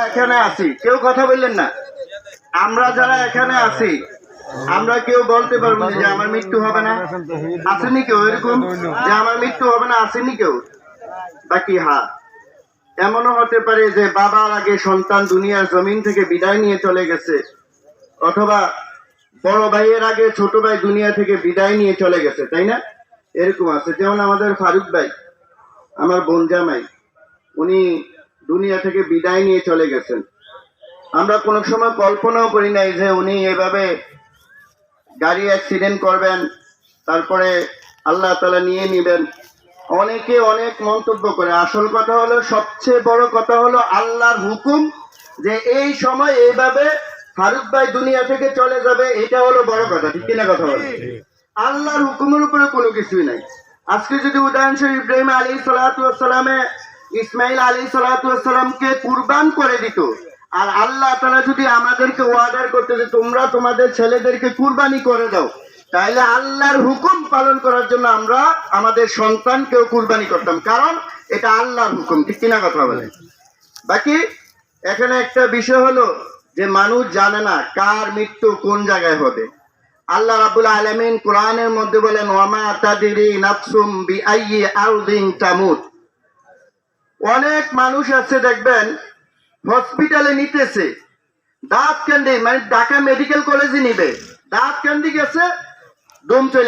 এখানে আছি, কেউ কথা বললেন না। আমরা যারা এখানে আছি, আমরা কেউ বলতে পারবো না যে আমার মৃত্যু হবে না? আসেনি কেউ এরকম যে আমার মৃত্যু হবে না? আসেনি কেউ? বাকি হ্যাঁ, এমনও হতে পারে যে বাবার আগে সন্তান দুনিয়ার জমিন থেকে বিদায় নিয়ে চলে গেছে, অথবা বড় ভাইয়ের আগে ছোট ভাই দুনিয়া থেকে বিদায় নিয়ে চলে গেছে, তাই না? এরকম আছে। যেমন আমাদের ফারুক ভাই, আমার বোন জামাই, উনি দুনিয়া থেকে বিদায় নিয়ে চলে গেছেন। আমরা কোনো সময় কল্পনাও করি নাই যে উনি এভাবে গাড়ি অ্যাক্সিডেন্ট করবেন, তারপরে আল্লাহ তাআলা নিয়ে নিবেন। অনেকে অনেক মন্তব্য করে, আসল কথা হলো, সবচেয়ে বড় কথা হলো আল্লাহর হুকুম যে এই সময় এইভাবে ফারুক ভাই দুনিয়া থেকে চলে যাবে, এটা হলো বড় কথা। ঠিক কিনা কথা বলে? আল্লাহর হুকুমের উপরে কোনো কিছুই নাই। আজকে যদি উদাহরণস্বরূপ ইব্রাহিম আলাইহিস সালাতু ওয়াস সালামে ইসমাইল আলাইহিস সালাতু ওয়াস সালামকে কুরবান করে দিত, আর আল্লাহ তাআলা যদি আমাদেরকে ওয়াদার করতে যে তোমরা তোমাদের ছেলেদেরকে কুরবানি করে দাও, তাহলে আল্লাহর হুকুম পালন করার জন্য আমরা আমাদের সন্তানকেও কুরবানি করতাম, কারণ এটা আল্লাহর হুকুম। ঠিক কিনা কথা বলে? বাকি এখানে একটা বিষয় হলো যে মানুষ জানে না কার মৃত্যু কোন জায়গায় হবে। আল্লাহ রাব্বুল আলামিন কোরআনের মধ্যে বলেন, ওয়ামা তাদরি নাফসুম বিআইয়ি আরদিন তামুত। অনেক মানুষ আছে দেখবেন হসপিটালে নিতেছে, দাঁত কান্দি, মানে ঢাকা মেডিকেল কলেজে নিবে, দাঁত কান্দি গেছে, দম চলে